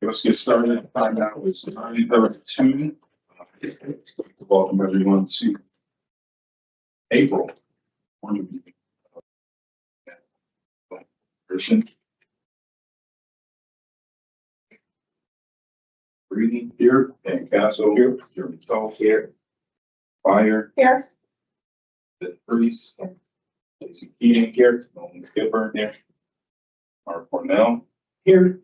Let's get started. Time now is 9:32. Welcome everyone to April. Version. Reading here, and Castle here, Jeremy Salt here, Fire Here. the Priest, Jason Keating here, Nolan Skipper here, Mark Cornell here.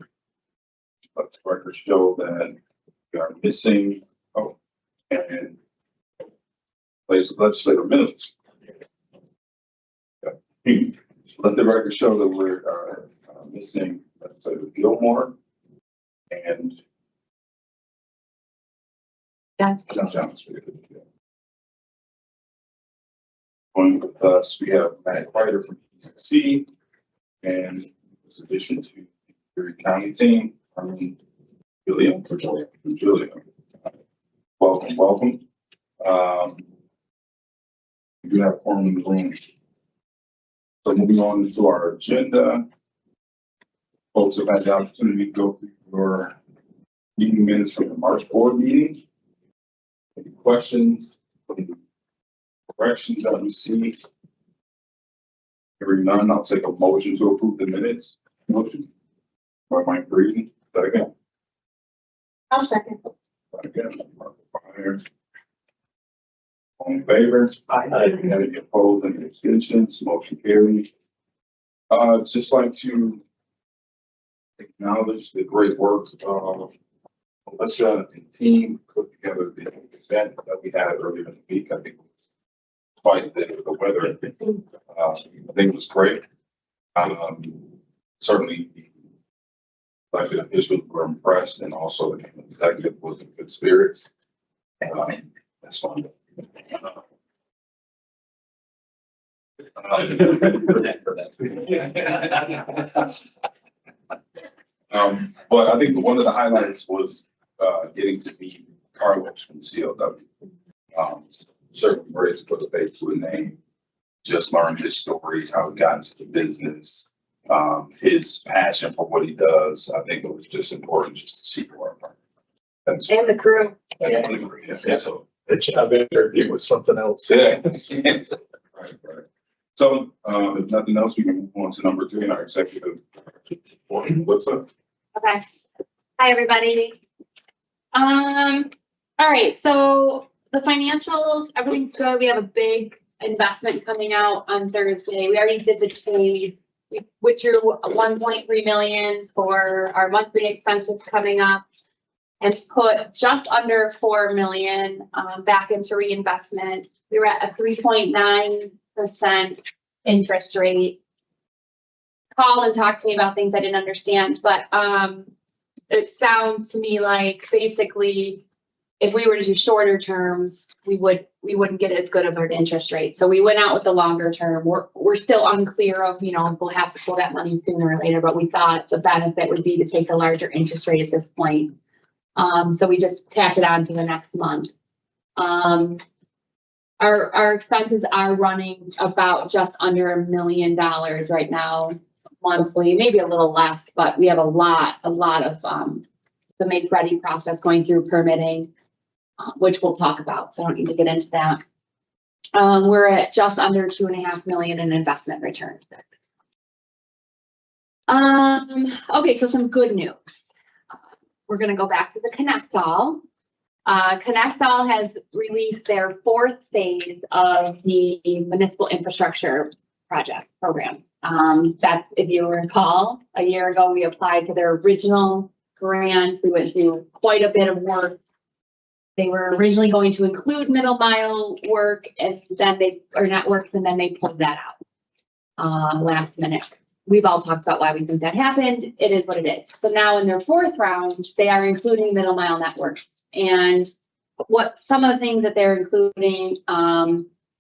Let the record show that we are missing, and legislative minutes. Let the record show that we're missing legislator Gilmore and Johnson. Going with us, we have Matt Ryder from ECC, and this addition to the Erie County team, Julia. Welcome. We do have a forum in the room. So moving on to our agenda, folks have had the opportunity to go through your meeting minutes from the March board meeting. Any questions, corrections that we see? Hearing none, I'll take a motion to approve the minutes. Motion by Mike Breeden. Second. I'll second. Again, Mark Fire. All in favor? Aye. Any opposed? Any abstentions? Motion carried. Just like to acknowledge the great work of Melissa and team put together the event that we had earlier in the week. I think despite the weather, I think it was great. Certainly the elected officials were impressed, and also the executive was in good spirits. That's fun. But I think one of the highlights was getting to meet Carlos from CLW. Certainly great to put a face to a name, just learn his story, how he got into the business, his passion for what he does. I think it was just important just to see more of him. And the crew. Yeah. So, The job interview was something else. yeah. Right. So, if nothing else, we can move on to number 3 in our executive report. What's up? Okay. Hi, everybody. All right. So the financials, everything's good. We have a big investment coming out on Thursday. We already did the trade. We withdrew 1.3 million for our monthly expenses coming up, and put just under 4 million back into reinvestment. We were at a 3.9% interest rate. Called and talked to me about things I didn't understand, but it sounds to me like basically if we were to do shorter terms, we wouldn't get as good of an interest rate. So we went out with the longer term. We're still unclear of, if we'll have to pull that money sooner or later, but we thought the benefit would be to take a larger interest rate at this point. So we just tacked it on to the next month. Our expenses are running about just under $1 million right now, monthly, maybe a little less, but we have a lot of the make ready process going through permitting, which we'll talk about. So I don't need to get into that. We're at just under 2.5 million in investment returns. Okay, so some good news. We're going to go back to the Connect All. Connect All has released their 4th phase of the municipal infrastructure program. That, if you recall, a year ago, we applied for their original grant. We went through quite a bit of work. They were originally going to include middle mile work networks, and then they pulled that out last minute. We've all talked about why we think that happened. It is what it is. So now in their 4th round, they are including middle mile networks. And what some of the things that they're including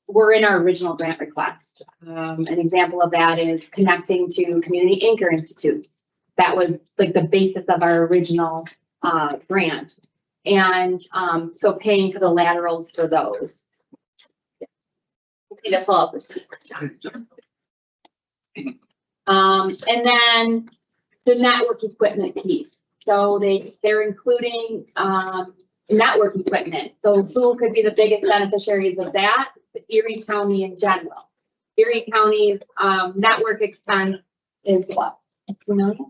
were in our original grant request. An example of that is connecting to community anchor institutes. That was like the basis of our original grant. And so paying for the laterals for those. Need to pull up this. And then the network equipment piece. So they're including, network equipment. So who could be the biggest beneficiaries of that? Erie County in general. Erie County's, network expense is what? 2 million?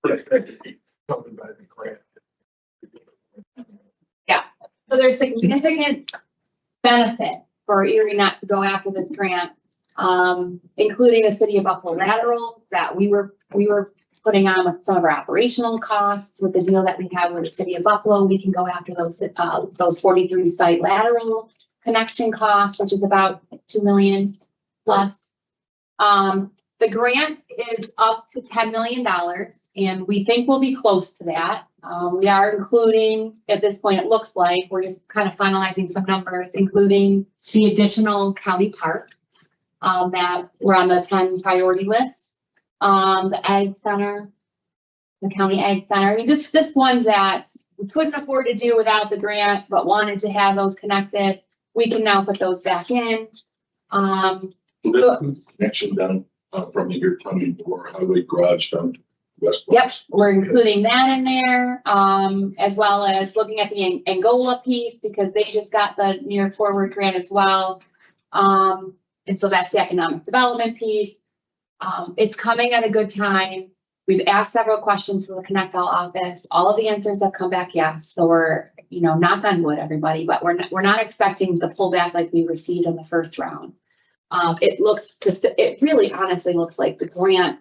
Yes, that could be covered by the grant. So there's significant benefit for ErieNet to go after this grant, including the city of Buffalo lateral that we were putting on with some of our operational costs with the deal that we have with the city of Buffalo. We can go after those 43 site lateral connection costs, which is about 2 million plus. The grant is up to $10 million, and we think we'll be close to that. We are including, at this point, it looks like, we're just kind of finalizing some numbers, including the additional county parks that were on the 10 priority list. The Ag Center, the County Ag Center, I mean, just ones that we couldn't afford to do without the grant, but wanted to have those connected. We can now put those back in. Connection down from here coming to our highway garage down to West. Yep, we're including that in there, as well as looking at the Angola piece because they just got the New York Forward grant as well. And so that's the economic development piece. It's coming at a good time. We've asked several questions to the Connect All office. All of the answers have come back yes. So we're, knock on wood, everybody, but we're not expecting the pullback like we received in the first round. It really honestly looks like the grant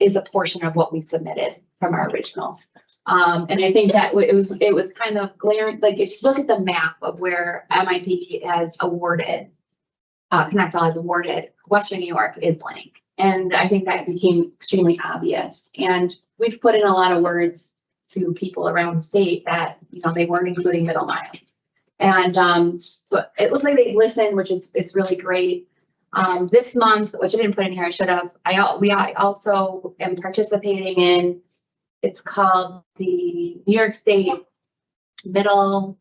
is a portion of what we submitted from our original. And I think that it was kind of glaring, like if you look at the map of where MIP has awarded, Connect All has awarded, Western New York is blank. And I think that became extremely obvious. And we've put in a lot of words to people around the state that, they weren't including middle mile. And so it looked like they listened, which is really great. This month, which I didn't put in here, I should have. I also am participating in. It's called the New York State Middle.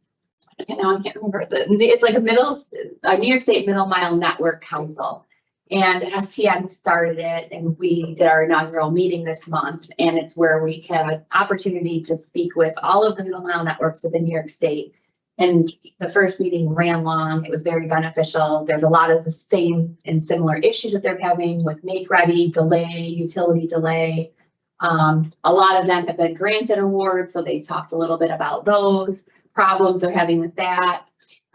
I can't remember. It's like a New York State Middle Mile Network Council, and STN started it, and we did our inaugural meeting this month. And it's where we have an opportunity to speak with all of the middle mile networks within New York State. And the first meeting ran long. It was very beneficial. There's a lot of the same and similar issues that they're having with make ready, delay, utility delay. A lot of them have been granted awards, so they talked a little bit about those problems they're having with that.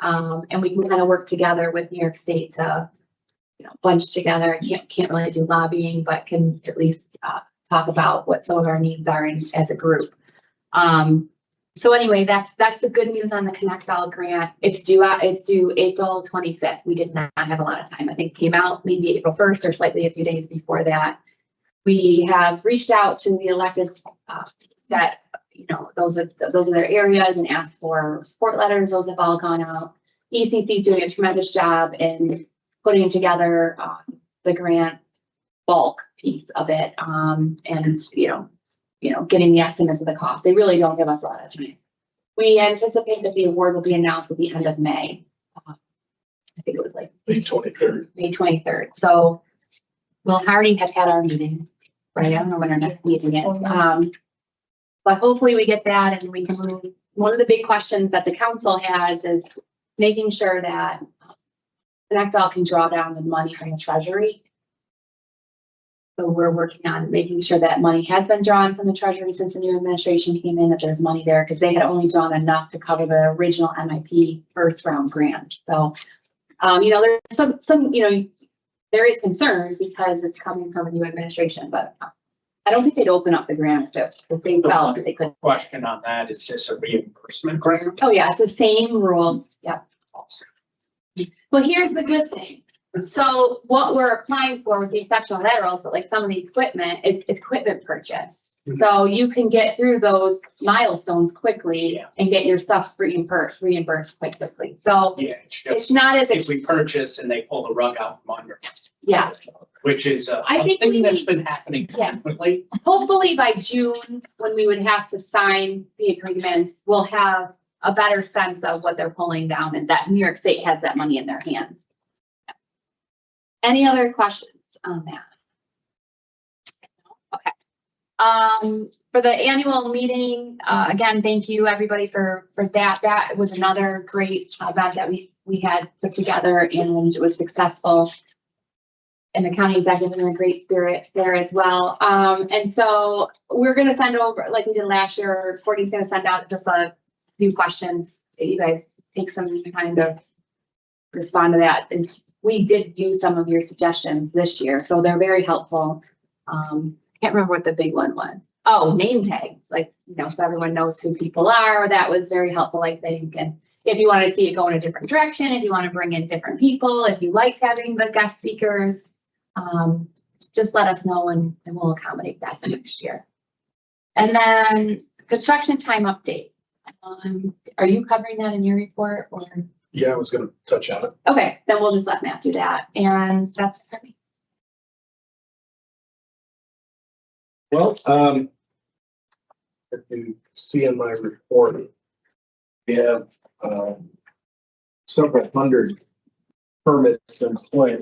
And we can kind of work together with New York State to, bunch together. Can't really do lobbying, but can at least talk about what some of our needs are as a group. So anyway, that's the good news on the Connect All grant. It's due April 25th. We did not have a lot of time. I think it came out maybe April 1st or slightly a few days before that. We have reached out to the electeds that, those are their areas and asked for support letters. Those have all gone out. ECC doing a tremendous job in putting together the grant bulk piece of it. And, getting the estimates of the cost. They really don't give us a lot of time. We anticipate that the award will be announced at the end of May. I think it was like May 23rd. May 23rd. So we'll already have had our meeting, right? I don't know when our next meeting is. But hopefully we get that and we can move. One of the big questions that the council has is making sure that Connect All can draw down the money from the treasury. So we're working on making sure that money has been drawn from the treasury since the new administration came in, that there's money there because they had only drawn enough to cover the original MIP first round grant. So, there's some, there is concern because it's coming from a new administration, but I don't think they'd open up the grant if they felt that they could. Question on that, is this a reimbursement grant? Oh yeah, it's the same rules. Yeah. Well, here's the good thing. So what we're applying for with the exceptional laterals, but like some of the equipment, it's equipment purchase. Mhm. So you can get through those milestones quickly and get your stuff reimbursed quite quickly. So Yeah, it's just not as, if we purchase and they pull the rug out from under, yeah, which is a I think we thing that's need- been happening Yeah. frequently. hopefully by June, when we would have to sign the agreements, we'll have a better sense of what they're pulling down and that New York State has that money in their hands. Any other questions on that? Okay. For the annual meeting, again, thank you everybody for that. That was another great event that we had put together and it was successful. And the county executive in a great spirit there as well. And so we're gonna send over, like we did last year, Courtney's gonna send out just a few questions. You guys take some time to respond to that. And we did use some of your suggestions this year, so they're very helpful. Can't remember what the big one was. Oh, name tags, like, you know, so everyone knows who people are. That was very helpful, I think. And if you want to see it go in a different direction, if you want to bring in different people, if you like having the guest speakers, just let us know and we'll accommodate that for next year. And then construction time update. Are you covering that in your report or? Yeah, I was gonna touch on it. Okay, then we'll just let Matt do that. And that's it for me. Well, if you see in my report, we have, several hundred permits in play.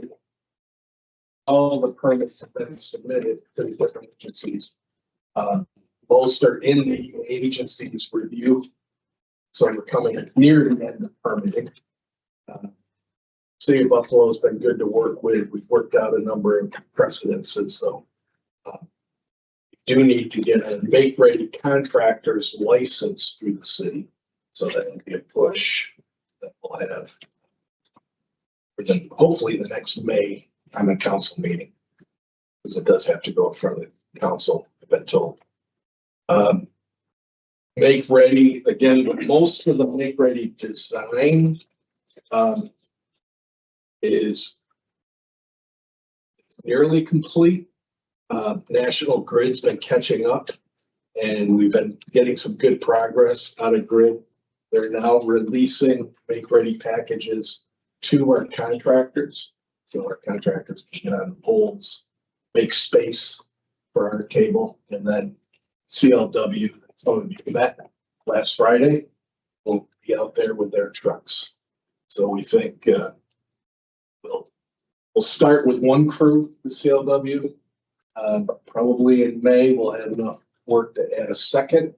All the permits have been submitted to the different agencies. Most are in the agency's review. So we're coming near the end of permitting. City of Buffalo has been good to work with. We've worked out a number of precedences, so we do need to get a make-ready contractor's license through the city. So that will be a push that we'll have for the, hopefully the next May on the council meeting. Because it does have to go in front of the council, I've been told. Make ready, again, most of the make ready design is nearly complete. National Grid's been catching up and we've been getting some good progress out of Grid. They're now releasing make ready packages to our contractors. So our contractors can get on the poles, make space for our cable, and then CLW, some of you met last Friday, will be out there with their trucks. So we think we'll start with one crew with CLW. Probably in May, we'll have enough work to add a second.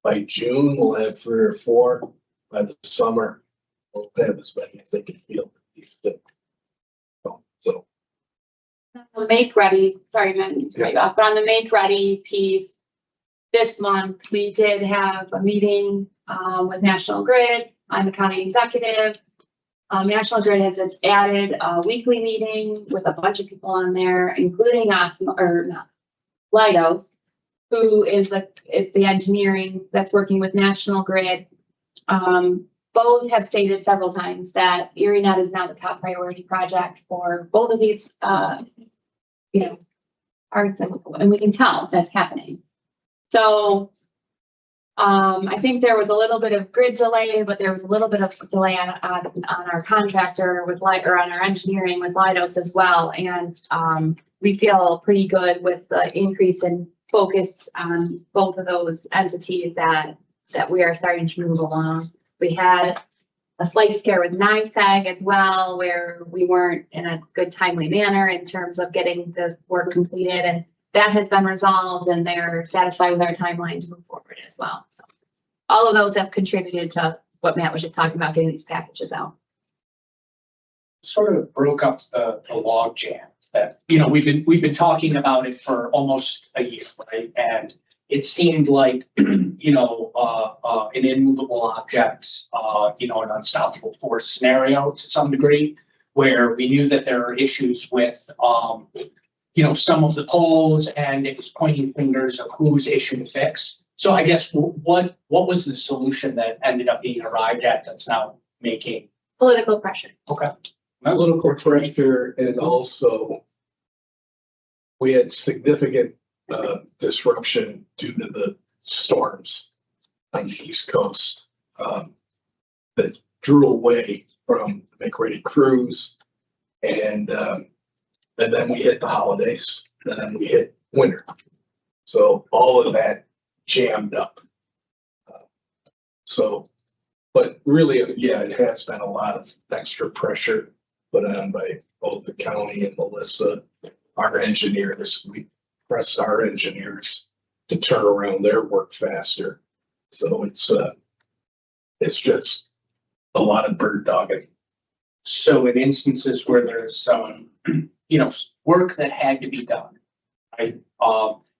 By June, we'll have 3 or 4. By the summer, we'll have as many as they can field. So The make ready, sorry, man, right off, but on the make ready piece, this month, we did have a meeting with National Grid. I'm the county executive. National Grid has added a weekly meeting with a bunch of people on there, including us, or not, Leidos, who is the engineering that's working with National Grid. Both have stated several times that ErieNet is now the top priority project for both of these, parts, and we can tell that's happening. So, I think there was a little bit of grid delay, but there was a little bit of delay on our contractor with or on our engineering with Leidos as well. And, we feel pretty good with the increase in focus on both of those entities that we are starting to move along. We had a slight scare with NISAG as well, where we weren't in a good timely manner in terms of getting the work completed, and that has been resolved and they're satisfied with our timeline to move forward as well. So all of those have contributed to what Matt was just talking about, getting these packages out. Sort of broke up the log jam that, we've been talking about it for almost a year, right? And it seemed like, an immovable object, an unstoppable force scenario to some degree, where we knew that there are issues with, some of the poles, and it was pointing fingers of whose issue to fix. So I guess what was the solution that ended up being arrived at that's now making? Political pressure. Okay. political pressure, and also we had significant disruption due to the storms on the East Coast that drew away from the Make Ready crews, and then we hit the holidays, and then we hit winter. So all of that jammed up. But really, yeah, it has been a lot of extra pressure put on by both the county and Melissa, our engineers. We pressed our engineers to turn around their work faster. So it's just a lot of bird dogging. So in instances where there's some, work that had to be done, right?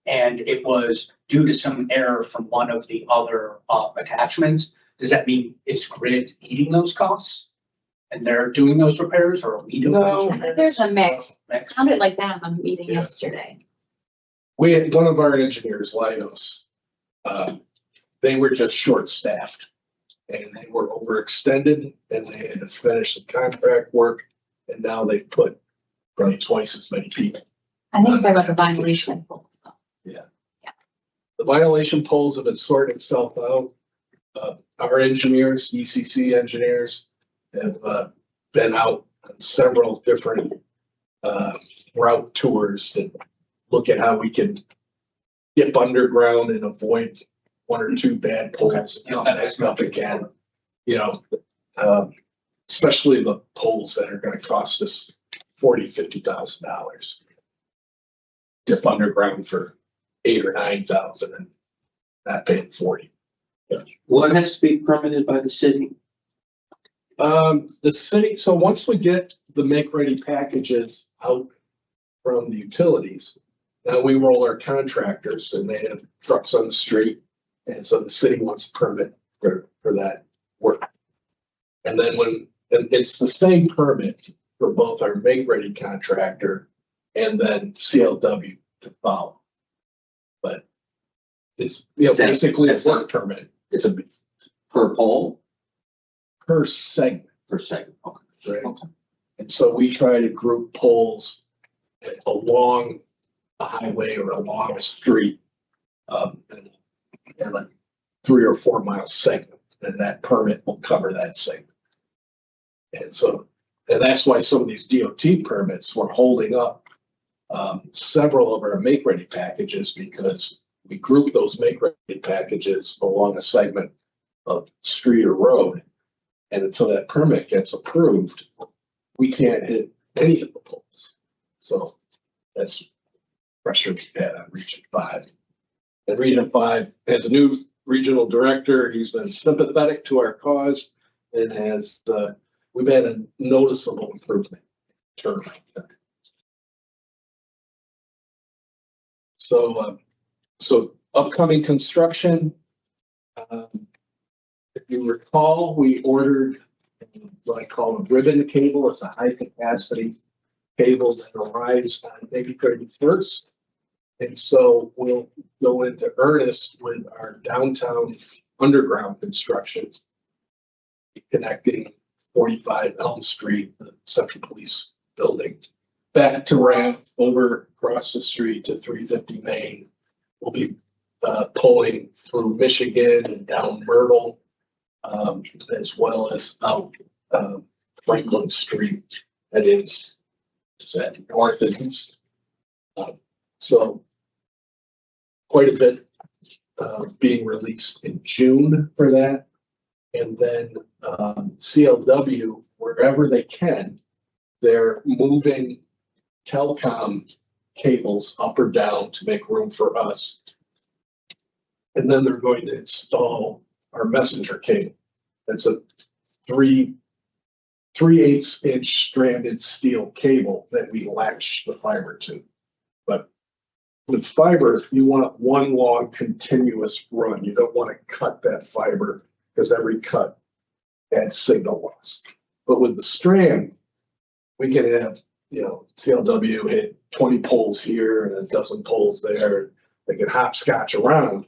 And it was due to some error from one of the other, attachments, does that mean is Grid eating those costs? And they're doing those repairs, or are we doing those No. repairs? There's a mix. Mix. It sounded like that on the meeting Yeah. yesterday. We had one of our engineers, Lidos, they were just short-staffed. And they were overextended and they had to finish the contract work. And now they've put probably twice as many people. I think it's about the violation poles though. The violation polls have been sorting itself out. Our engineers, ECC engineers, have been out on several different route tours to look at how we can dip underground and avoid one or two bad poles and come back up again. Especially the poles that are gonna cost us $40,000-$50,000. Dip underground for 8,000 or 9,000 and not paying 40. Well, it has to be permitted by the city. The city, so once we get the make-ready packages out from the utilities, now we roll our contractors and they have trucks on the street. And so the city wants a permit for that work. And then and it's the same permit for both our make-ready contractor and then CLW to follow. But it's, basically a work permit Is it per pole, per segment. per segment? Okay. Right. Okay. And so we try to group poles along a highway or along a street, and like 3 or 4 mile segment, and that permit will cover that segment. And that's why some of these DOT permits were holding up several of our make-ready packages, because we group those make-ready packages along a segment of street or road. And until that permit gets approved, we can't hit any of the poles. So that's pressure we had on Region 5. And Region 5 has a new regional director. He's been sympathetic to our cause and we've had a noticeable improvement in turnaround time. So upcoming construction, if you recall, we ordered what I call a ribbon cable. It's a high capacity cable that arrives on May 31st. And so we'll go into earnest with our downtown underground construction, connecting 45 Elm Street, the Central Police Building, back to Rath, over across the street to 350 Main. We'll be pulling through Michigan and down Myrtle, as well as out Franklin Street. That is that north and east. So quite a bit being released in June for that. And then CLW, wherever they can, they're moving telecom cables up or down to make room for us. And then they're going to install our messenger cable. That's a 3/8 inch stranded steel cable that we latch the fiber to. But with fiber, you want one long continuous run. You don't want to cut that fiber because every cut adds signal loss. But with the strand, we can have, CLW hit 20 poles here and a dozen poles there. They can hopscotch around,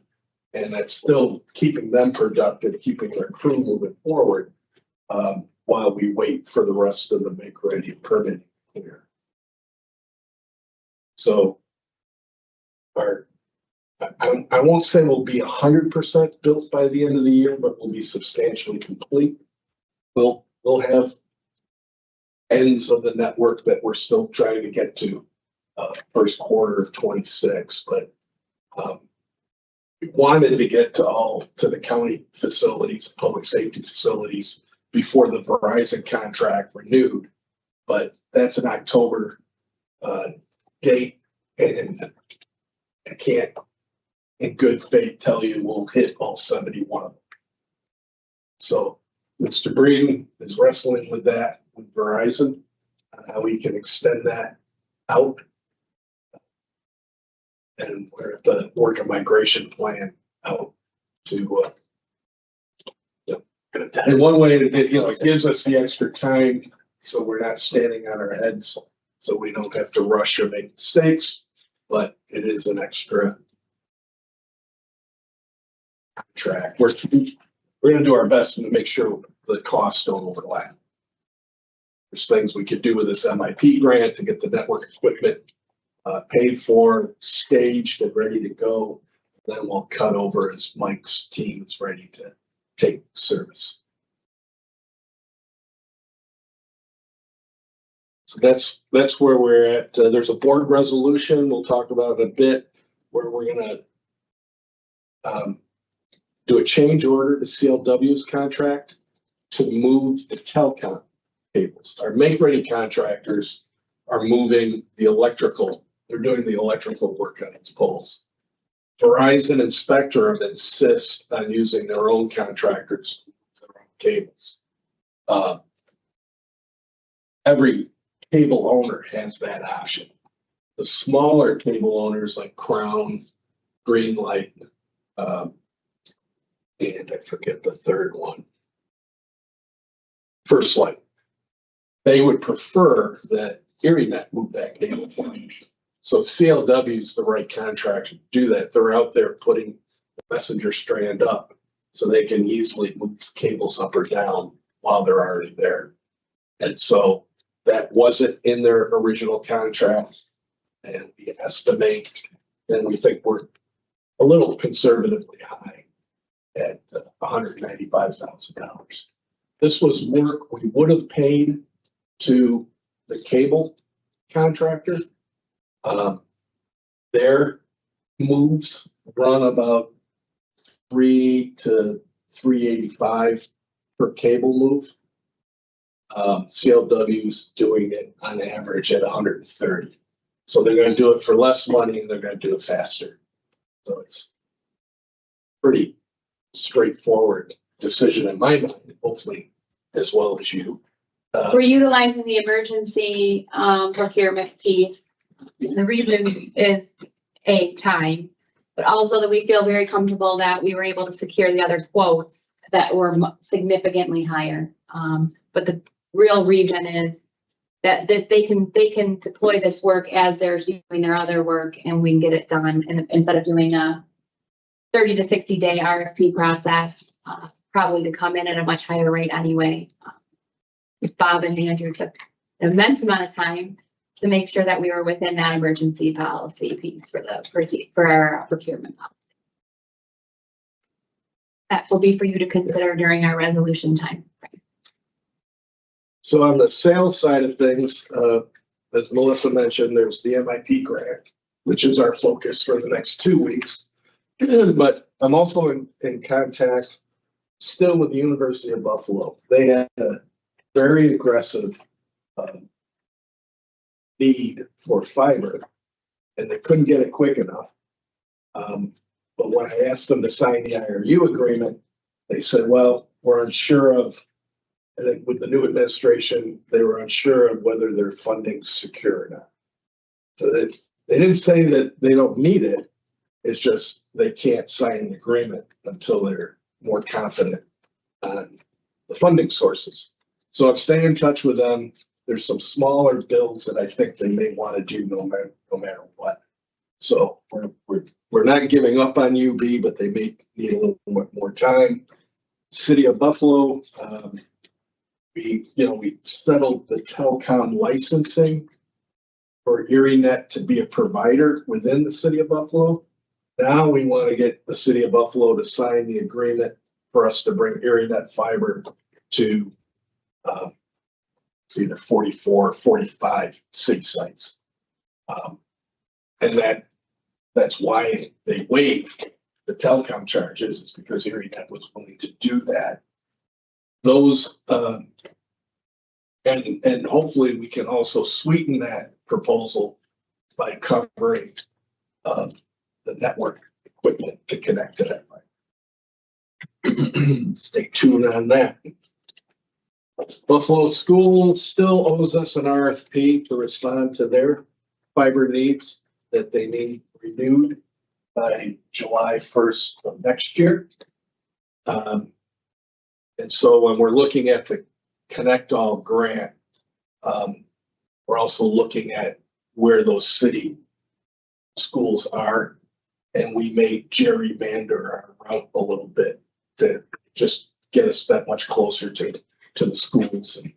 and that's still keeping them productive, keeping their crew moving forward, while we wait for the rest of the make-ready permitting here. So I won't say we'll be 100% built by the end of the year, but we'll be substantially complete. We'll have ends of the network that we're still trying to get to first quarter of 26, but we wanted to get to the county facilities, public safety facilities before the Verizon contract renewed, but that's an October date, and I can't in good faith tell you we'll hit all 71 of them. So Mr. Breeden is wrestling with that with Verizon, on how we can extend that out. And we're at the work of migration plan out to, and one way it gives us the extra time, so we're not standing on our heads, so we don't have to rush or make mistakes, but it is an extra track. We're gonna do our best to make sure the costs don't overlap. There's things we could do with this MIP grant to get the network equipment paid for, staged and ready to go. Then we'll cut over as Mike's team is ready to take service. So that's where we're at. There's a board resolution we'll talk about in a bit, where we're gonna do a change order to CLW's contract to move the telecom cables. Our make-ready contractors are moving the electrical. They're doing the electrical work on its poles. Verizon and Spectrum insist on using their own contractors, their own cables. Every cable owner has that option. The smaller cable owners like Crown, Greenlight, and I forget the third one, First Light. They would prefer that ErieNet move that cable. So CLW is the right contractor to do that. They're out there putting the messenger strand up so they can easily move cables up or down while they're already there. And so that wasn't in their original contract. And we estimate, and we think we're a little conservatively high at $195,000. This was work we would have paid to the cable contractor. Their moves run about $300 to $385 per cable move. CLW's doing it on average at 130. So they're going to do it for less money and they're going to do it faster. So it's pretty straightforward decision in my mind, hopefully as well as you. We're utilizing the emergency procurement fees. The reason is time, but also that we feel very comfortable that we were able to secure the other quotes that were significantly higher. But the real reason is that they can deploy this work as they're doing their other work, and we can get it done. And instead of doing a 30 to 60 day RFP process, probably to come in at a much higher rate anyway. Bob and Andrew took an immense amount of time to make sure that we were within that emergency policy piece for our procurement policy. That will be for you to consider during our resolution time. So on the sales side of things, as Melissa mentioned, there's the MIP grant, which is our focus for the next 2 weeks. But I'm also in contact still with the University of Buffalo. They had a very aggressive need for fiber, and they couldn't get it quick enough. But when I asked them to sign the IRU agreement, they said, well, we're unsure of, I think with the new administration, they were unsure of whether their funding's secure or not. So they didn't say that they don't need it. It's just they can't sign an agreement until they're more confident on the funding sources. So I'm staying in touch with them. There's some smaller builds that I think they may want to do no matter what. So we're not giving up on UB, but they may need a little more time. City of Buffalo, we settled the telecom licensing for ErieNet to be a provider within the City of Buffalo. Now we want to get the City of Buffalo to sign the agreement for us to bring ErieNet fiber to it's either 44 or 45 city sites. And that's why they waived the telecom charges, is because ErieNet was willing to do that. Those and hopefully we can also sweeten that proposal by covering the network equipment to connect to that. Stay tuned on that. Buffalo School still owes us an RFP to respond to their fiber needs that they need renewed by July 1st of next year. And so when we're looking at the Connect All grant, we're also looking at where those city schools are, and we may gerrymander our route a little bit to just get us that much closer to the schools and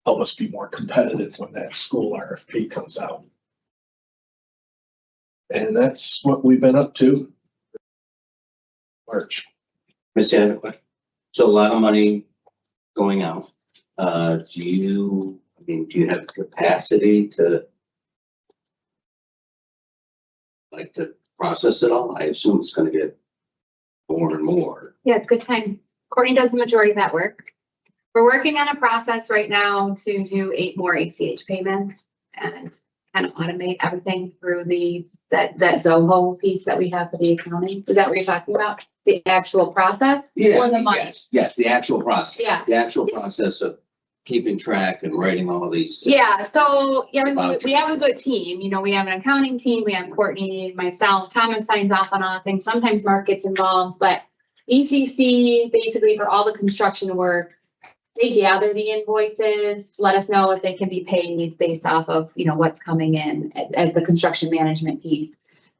help us be more competitive when that school RFP comes out. And that's what we've been up to. March. Mr. Adequate. So a lot of money going out. Do you have the capacity to process it all? I assume it's gonna get more and more. Yeah, it's good time. Courtney does the majority of that work. We're working on a process right now to do 8 more ACH payments and kind of automate everything through that Zoho piece that we have for the accounting. Is that what you're talking about? The actual process? Or the money? Yes, the actual process. Yeah. The actual process of keeping track and writing all these. Yeah, so, yeah, we have a good team. You know, we have an accounting team, we have Courtney, myself, Thomas signs off on all things. Sometimes Mark gets involved, but ECC, basically for all the construction work, they gather the invoices, let us know if they can be paid based off of, you know, what's coming in as the construction management piece.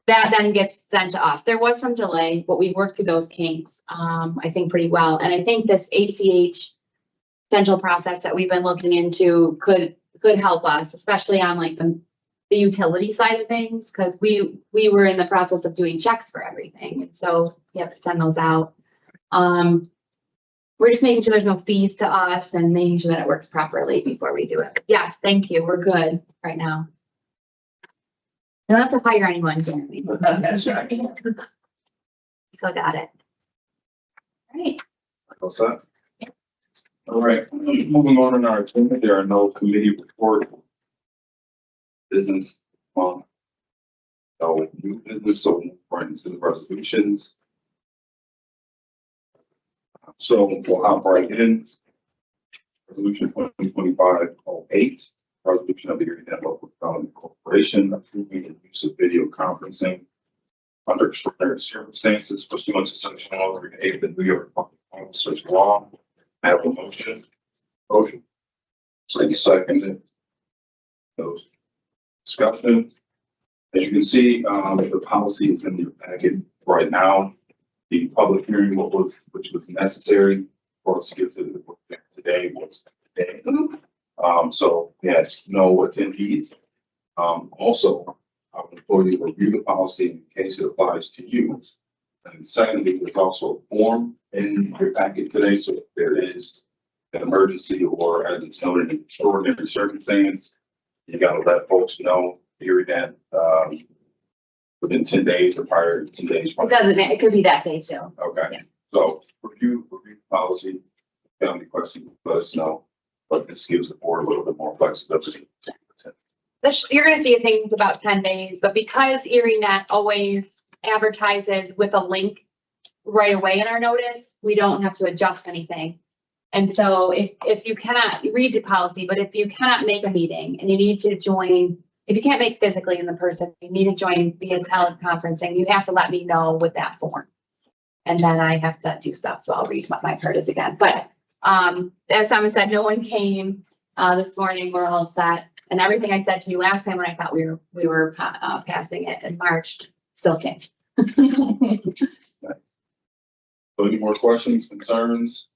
That then gets sent to us. There was some delay, but we worked through those kinks, I think pretty well. And I think this ACH central process that we've been looking into could help us, especially on like the utility side of things, because we were in the process of doing checks for everything. And so we have to send those out. We're just making sure there's no fees to us and making sure that it works properly before we do it. Yes, thank you. We're good right now. You don't have to hire anyone, Jeremy. That's right. Still got it. All right. All set? All right, moving on in our agenda, there are no committee report. Business, so new business, so right into the resolutions. So we'll hop right in. Resolution 2025-08, resolution of the ErieNet Local Development Corporation approving the use of video conferencing under extraordinary circumstances pursuant to section 108 of the New York Public Officers Law. I have a motion. Motion. Seconded. Those discussion. As you can see, the policy is in your packet right now. The public hearing, which was necessary for us to get to the today was today. So yes, no attendees. Also, I would implore you to review the policy in case it applies to you. And secondly, there's also a form in your packet today. So if there is an emergency or as it's noted in extraordinary circumstance, you got to let folks know ErieNet within 10 days or prior to 10 days. It doesn't matter. It could be that day too. Okay. Yeah. So review the policy. If you have any questions, let us know. But this gives the board a little bit more flexibility. You're going to see things about 10 days, but because ErieNet always advertises with a link right away in our notice, we don't have to adjust anything. And so if you cannot read the policy, but if you cannot make a meeting and you need to join, if you can't make physically in the person, you need to join via teleconferencing, you have to let me know with that form. And then I have to do stuff. So I'll read what my part is again. But as Thomas said, no one came this morning. We're all set. And everything I said to you last time when I thought we were passing it in March still came. Nice. So any more questions, concerns?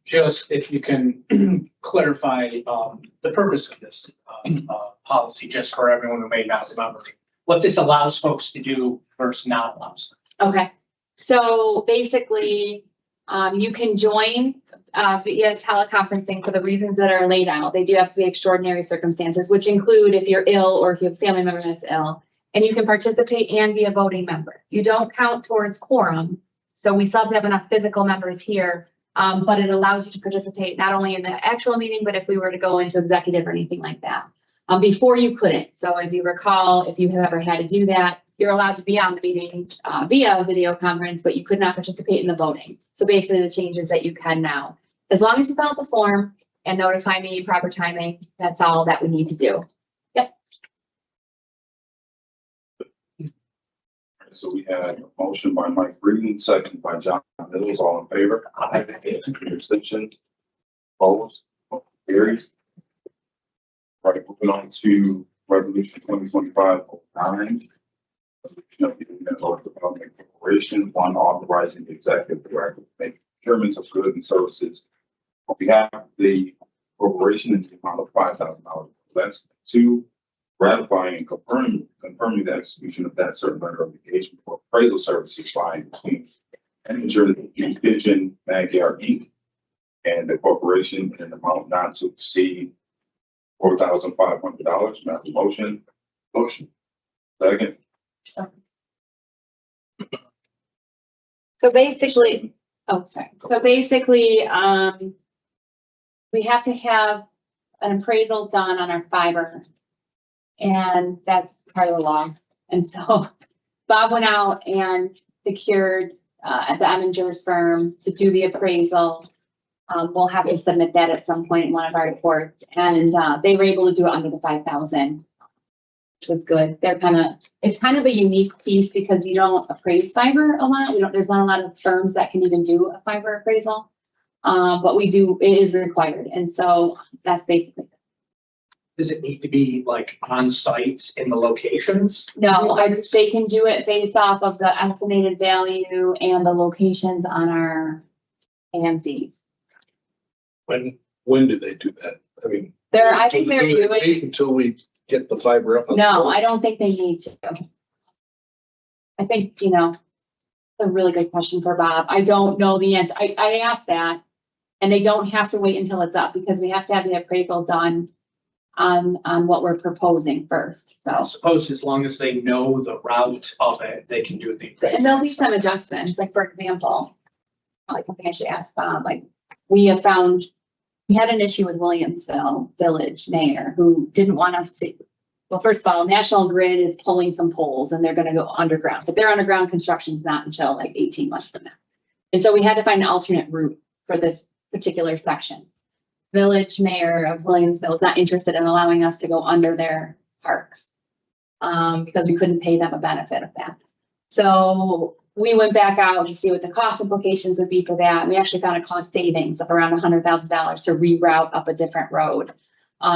Just if you can clarify the purpose of this policy, just for everyone who may not remember, what this allows folks to do versus not allows. Okay, so basically, you can join via teleconferencing for the reasons that are laid out. They do have to be extraordinary circumstances, which include if you're ill or if you have a family member that's ill, and you can participate and be a voting member. You don't count towards quorum, so we still have to have enough physical members here. But it allows you to participate not only in the actual meeting, but if we were to go into executive or anything like that. Before you couldn't. So if you recall, if you have ever had to do that, you're allowed to be on the meeting, via video conference, but you could not participate in the voting. So basically the changes that you can now, as long as you fill out the form and notify me proper timing, that's all that we need to do. Yep. So we had a motion by Mike Reed, second by John Mills, all in favor? Aye. Abstentions? Opposed? Carries. Right, moving on to resolution 2025-09. Resolution of the Minnesota Development Corporation, one authorizing the executive director to make procurements of goods and services on behalf of the corporation in the amount of $5,000. That's two, ratifying and confirming the execution of that certain letter of engagement for appraisal services by between Manager Pigeon Magyar Inc. and the corporation in an amount not to exceed $4,500. May I have a motion? Motion. Second. So basically, oh, sorry. So basically, we have to have an appraisal done on our fiber. And that's part of the law. And so Bob went out and secured at the Eminger's firm to do the appraisal. We'll have to submit that at some point in one of our reports. And they were able to do it under the 5,000, which was good. It's kind of a unique piece because you don't appraise fiber a lot. There's not a lot of firms that can even do a fiber appraisal. But we do, it is required. And so that's basically. Does it need to be like on site in the locations? No, they can do it based off of the estimated value and the locations on our AMCs. When do they do that? I mean. I think they're do they doing, wait until we get the fiber up. no, I don't think they need to. I think, a really good question for Bob. I don't know the answer. I asked that and they don't have to wait until it's up because we have to have the appraisal done on what we're proposing first, I so. suppose as long as they know the route of it, they can do the. And there'll be some adjustments, like for example, like something I should ask Bob, like we had an issue with Williamsville Village Mayor who didn't want us to, well, first of all, National Grid is pulling some poles and they're gonna go underground, but their underground construction is not until like 18 months from now. And so we had to find an alternate route for this particular section. Village Mayor of Williamsville is not interested in allowing us to go under their parks because we couldn't pay them a benefit of that. So we went back out to see what the cost implications would be for that. We actually found a cost savings of around $100,000 to reroute up a different road.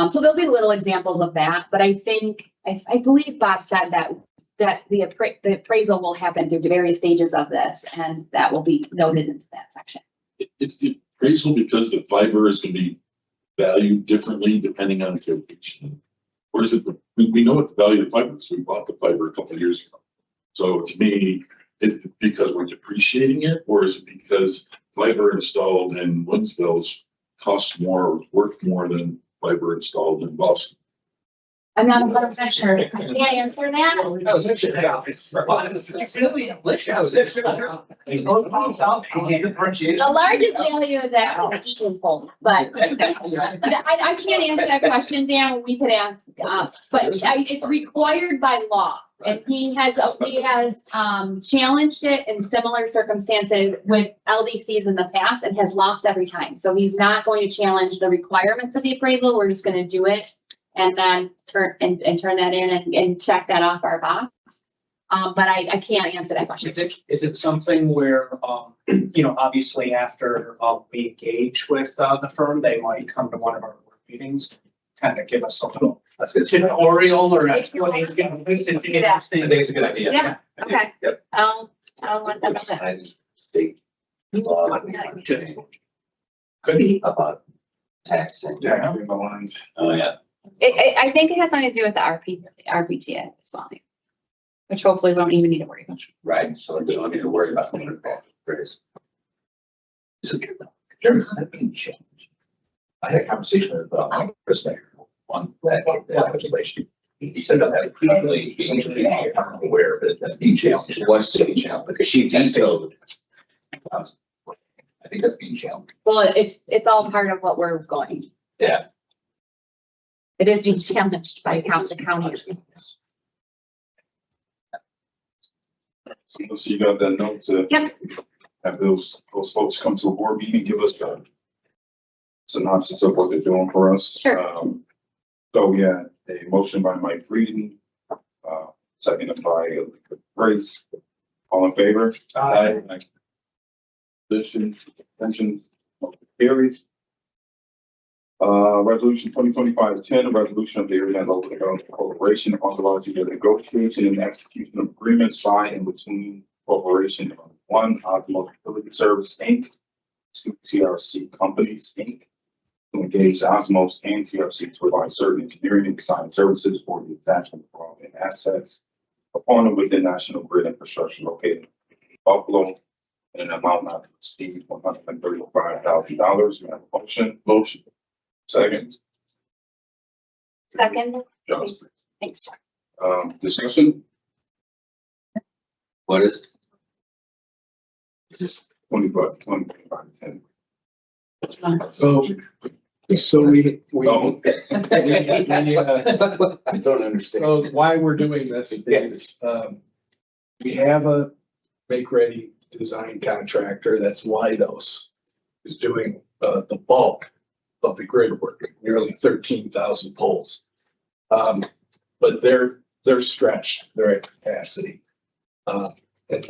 So there'll be little examples of that, but I think, I believe Bob said that the appraisal will happen through various stages of this and that will be noted in that section. It's the appraisal because the fiber is going to be valued differently depending on its location. Or is it, we know what the value of the fiber is. We bought the fiber a couple of years ago. So to me, is it because we're depreciating it or is it because fiber installed in Winsville's costs more or worth more than fiber installed in Boston? I'm not 100% sure. Can I answer that? The largest value is actually the heating pole, but I can't answer that question, Dan. We could ask, but it's required by law. And he has challenged it in similar circumstances with LDCs in the past and has lost every time. So he's not going to challenge the requirements of the appraisal. We're just going to do it and then turn that in and check that off our box. But I can't answer that question. Is it something where, obviously after we engage with the firm, they might come to one of our board meetings, kind of give us a little tutorial or explanation. I think it's a good idea. Yeah, okay. Yep. I'll let them know that. And state law Could be. about taxing. Yeah, the lines. Oh, yeah. I think it has something to do with the RPTA as well, which hopefully we don't even need to worry about. Right, so we don't need to worry about the appraisal. Terms have been changed. I had a conversation with Chris Mayer on that legislation. He said that probably being aware of it as being challenged. What's being challenged? Because she vetoed. I think that's being challenged. Well, it's all part of what we're going. Yeah. It is being challenged by the county. So you got that note to Yep. have those folks come to a board meeting, give us the synopsis of what they're doing for us. Sure. So we had a motion by Mike Reed, seconded by Grace. All in favor? Aye. Position, attention, carries. Resolution 2025-10, a resolution of the ErieNet Local Development Corporation authorizing the negotiation and execution of agreements by and between corporation of one, Osmo Utility Service, Inc., two TRC Companies, Inc., to engage Osmos and TRC to provide certain engineering and design services for the attachment of broadband assets upon and within National Grid infrastructure located in Buffalo in an amount not to exceed $135,000. We have a motion. Motion. Second. Second. Justin. Thanks, Chuck. Discussion. What is it? It's just 25-10. So we. Oh. I don't understand. So why we're doing this is, we have a make-ready design contractor that's Leidos, who's doing, the bulk of the grid work, nearly 13,000 poles. But they're stretched, they're at capacity. And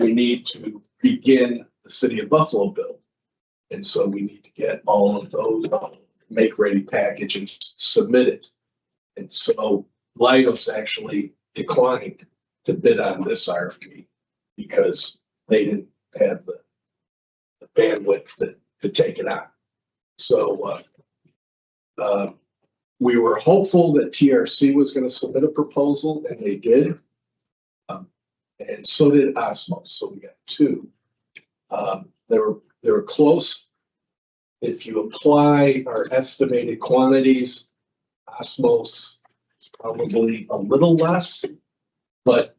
we need to begin the city of Buffalo build. And so we need to get all of those make-ready packages submitted. And so Leidos actually declined to bid on this RFP because they didn't have the bandwidth to take it on. So we were hopeful that TRC was going to submit a proposal, and they did. And so did Osmos. So we got two. They were close. If you apply our estimated quantities, Osmos is probably a little less, but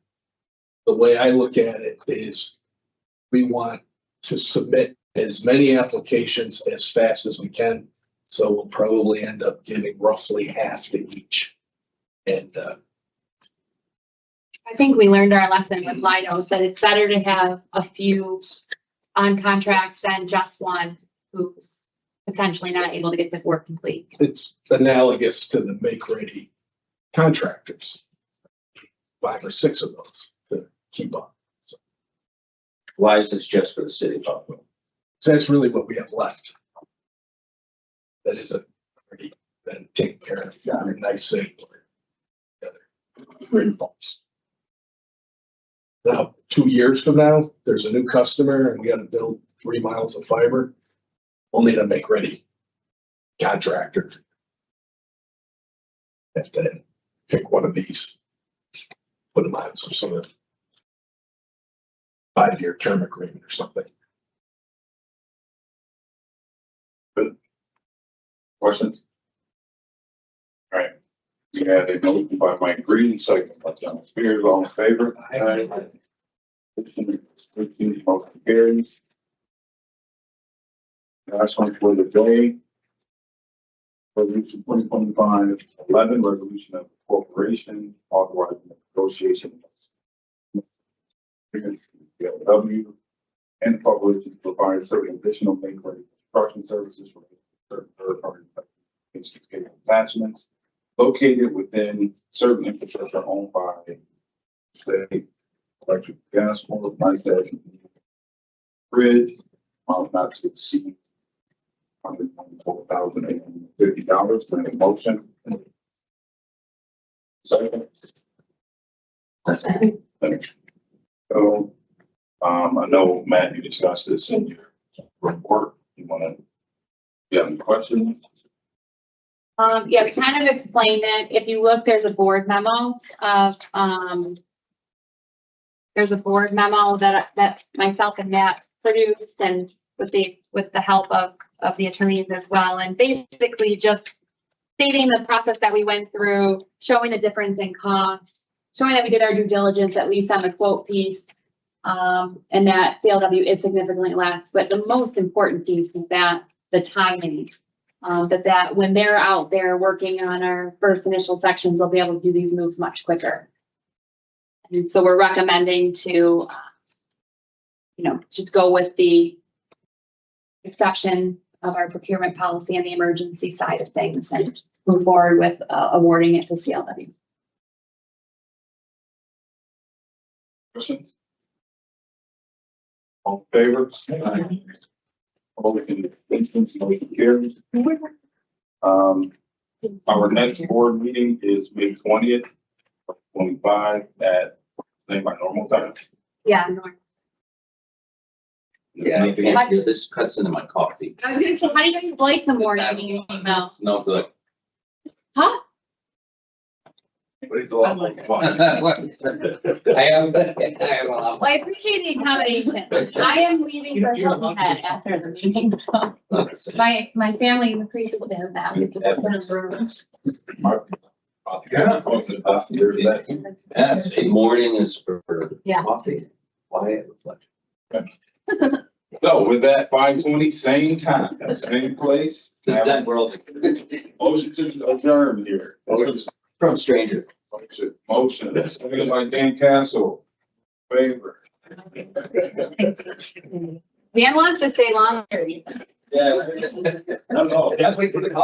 the way I look at it is we want to submit as many applications as fast as we can. So we'll probably end up giving roughly half to each. And I think we learned our lesson with Leidos that it's better to have a few on contracts than just one who's potentially not able to get the work complete. it's analogous to the make-ready contractors. 5 or 6 of those to keep up. Why is this just for the city of Buffalo? So that's really what we have left. That is already been taken care of. Got a nice city. Grid faults. Now, 2 years from now, there's a new customer and we got to build 3 miles of fiber. We'll need a make-ready contractor. And then pick one of these, put them on some sort of 5-year term agreement or something. Questions? All right. We had a motion by Mike Green, second by John Spears. All in favor? Aye. Motion carries. Last one for the day. Resolution 2025-11, resolution of the corporation authorizing the negotiation of PLW and the corporation to provide certain additional make-ready construction services for certain third-party attachments located within certain infrastructure owned by state electric gas board, NICEAG, grid, not to exceed $194,850. Can I have a motion? Second. Thanks. So, I know, Matt, you discussed this in your report. You have any questions? Yeah, we kind of explained it. If you look, there's a board memo of, that myself and Matt produced and with the help of the attorneys as well. And basically just stating the process that we went through, showing the difference in cost, showing that we did our due diligence, at least on the quote piece, and that CLW is significantly less. But the most important piece is that the timing, that when they're out there working on our first initial sections, they'll be able to do these moves much quicker. And so we're recommending to, to go with the exception of our procurement policy and the emergency side of things and move forward with awarding it to CLW. Questions? All in favor? All the conditions, motion carries. Our next board meeting is May 20th, 25 at, same by normal time. Yeah, Norm. Yeah, this cuts into my coffee. I was gonna say, how do you guys like the morning meeting though? No, it's like. Huh? But it's a lot more fun. I am a lot. Well, I appreciate the accommodation. I am leaving for Hilton Head after the meeting. So my family is appreciative of that. We can open a room. Yeah, see, morning is for Yeah. coffee. Why? So with that, 5:20, same time, same place. That world Motion to adjourn here. from stranger. Motion, seconded by Dan Castle. Favor. Dan wants to stay longer. Yeah. No, no. That's wait for the call.